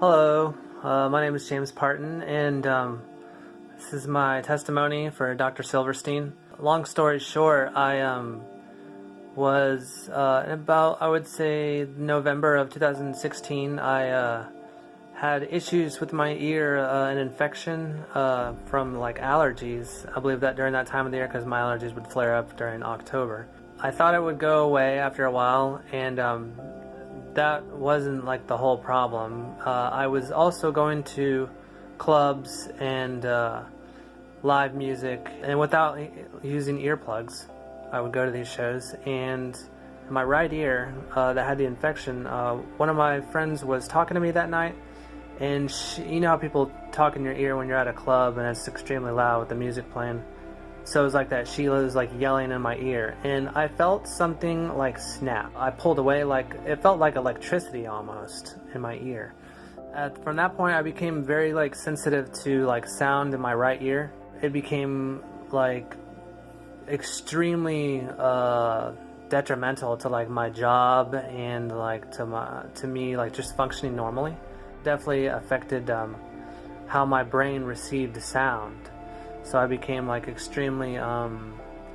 Hello, my name is James Parton, and this is my testimony for Dr. Silverstein. Long story short, I was in about, I would say, November of 2016. I had issues with my ear, an infection from like allergies. I believe that during that time of the year, because my allergies would flare up during October. I thought it would go away after a while, and that wasn't like the whole problem. I was also going to clubs and live music, and without using earplugs, I would go to these shows, and my right ear that had the infection, one of my friends was talking to me that night, and you know how people talk in your ear when you're at a club and it's extremely loud with the music playing. So it was like that. She was like yelling in my ear, and I felt something like snap. I pulled away, like it felt like electricity almost in my ear. From that point, I became very like sensitive to like sound in my right ear. It became like extremely detrimental to like my job and like to me like just functioning normally. Definitely affected how my brain received sound. So I became like extremely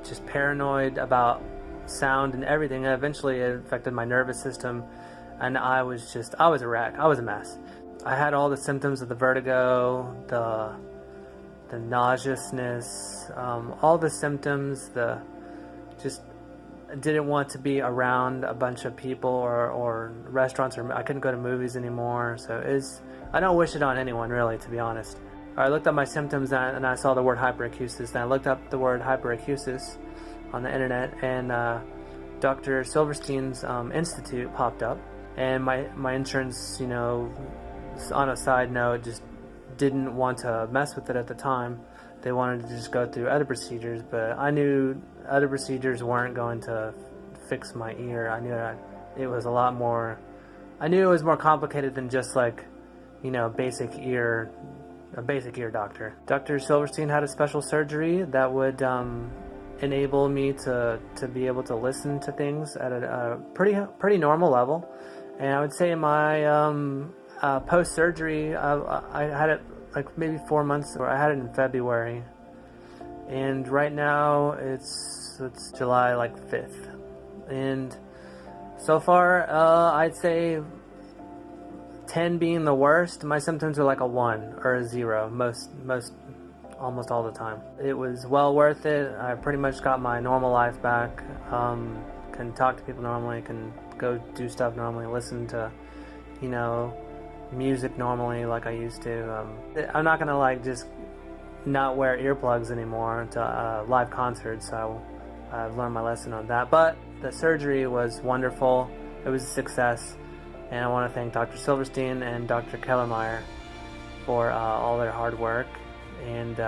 just paranoid about sound and everything. And eventually it affected my nervous system, and I was a wreck. I was a mess. I had all the symptoms of the vertigo, the nauseousness, all the symptoms, just didn't want to be around a bunch of people or restaurants, or I couldn't go to movies anymore. So I don't wish it on anyone, really, to be honest. I looked up my symptoms and I saw the word hyperacusis. Then I looked up the word hyperacusis on the internet, and Dr. Silverstein's institute popped up. And my insurance, you know, on a side note, just didn't want to mess with it at the time. They wanted to just go through other procedures, but I knew other procedures weren't going to fix my ear. I knew that it was a lot more. I knew it was more complicated than just like, you know, a basic ear doctor. Dr. Silverstein had a special surgery that would enable me to be able to listen to things at a pretty normal level. And I would say my post-surgery, I had it like maybe 4 months, or I had it in February. And right now it's July like 5th. And so far, I'd say 10 being the worst, my symptoms were like a 1 or a 0 almost all the time. It was well worth it. I pretty much got my normal life back. Can talk to people normally, can go do stuff normally, listen to, you know, music normally like I used to. I'm not gonna like just not wear earplugs anymore to live concerts, so I've learned my lesson on that. But the surgery was wonderful. It was a success. And I want to thank Dr. Silverstein and Dr. Kellermeyer for all their hard work, and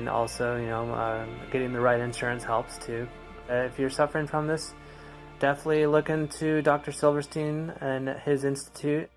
also, you know, getting the right insurance helps too. If you're suffering from this, definitely look into Dr. Silverstein and his institute.